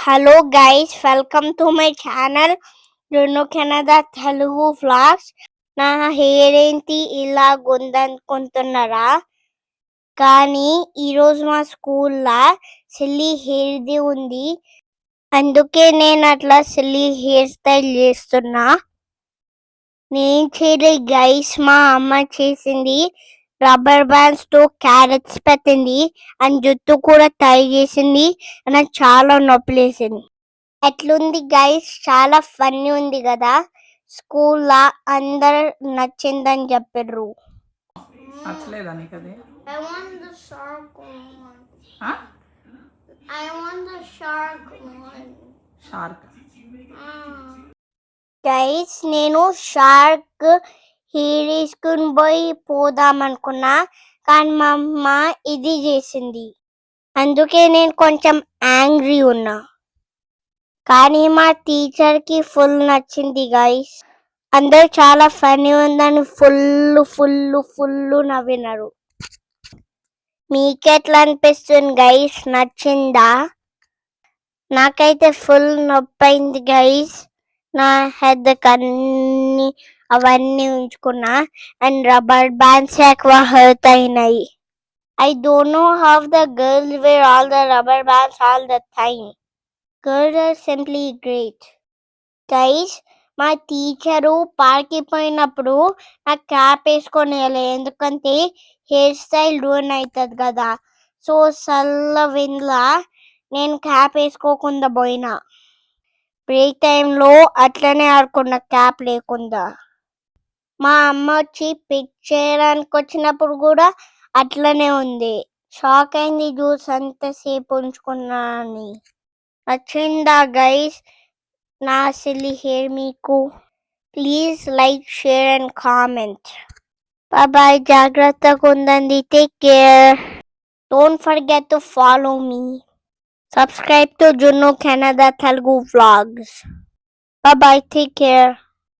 Hello guys, welcome to my channel జున్ను Canada Telugu vlogs. నా hair ఏంటి ఇలా ఉందనుకుంటున్నారా? కానీ ఈరోజు మా స్కూల్లో సిల్లీ హెయిర్ది ఉంది, అందుకే నేను అట్లా సిల్లీ హెయిర్ స్టైల్ చేస్తున్నా. నేను చేయలేదు గైస్, మా అమ్మ చేసింది. రబ్బర్ బ్యాండ్స్ తో క్యారెట్స్ పెట్టింది అండ్ జుట్టు కూడా టై చేసింది. నాకు చాలా నొప్పిలేసింది. ఎట్లుంది గైస్? చాలా ఫన్నీ ఉంది కదా? స్కూల్లో అందరు నచ్చిందని చెప్పారు. నచ్చలేదా నీకు అది? I want the shark one. ఆ? I want the shark one. Shark. Guys, నేను షార్క్ హెయిర్ వేసుకుని పోయి పోదాం అనుకున్నా, కానీ మా అమ్మ ఇది చేసింది. అందుకే నేను కొంచెం యాంగ్రీ ఉన్నా. కానీ మా టీచర్ కి ఫుల్ నచ్చింది గైస్. అందరు చాలా ఫన్నీ ఉందని ఫుల్ ఫుల్ ఫుల్ నవ్వినారు. మీకెట్లా అనిపిస్తుంది గైస్? నచ్చిందా? నాకైతే ఫుల్ నొప్పైంది గైస్. నా హెడ్ కన్నీ అవన్నీ ఉంచుకున్నా అండ్ రబ్బర్ బ్యాండ్స్ ఎక్కువ హర్ట్ అయినాయి. I don't know how the girls wear all the rubber bands all the time. Girls are simply great. Guys, మా teacher పార్క్కి పోయినప్పుడు నాకు క్యాప్ వేసుకొని వెళ్ళలేదు, ఎందుకంటే హెయిర్ స్టైల్ రూన్ అవుతుంది కదా. సో చల్ల విండ్లా నేను క్యాప్ వేసుకోకుండా పోయినా. బ్రేక్ టైంలో అట్లనే ఆడుకున్న క్యాప్ లేకుండా. మా అమ్మ వచ్చి పిక్ చేయడానికి వచ్చినప్పుడు కూడా అట్లనే ఉంది. షాక్ అయింది జ్యూస్ అంతసేపు ఉంచుకున్నానని. నచ్చిందా గైస్ నా సిల్లీ హెయిర్ మీకు? Please like, share and comment. Bye, జాగ్రత్తగా ఉండండి. Take care. Don't forget to follow me. Subscribe to Juno Canada Telugu Vlogs. Bye bye. Take care.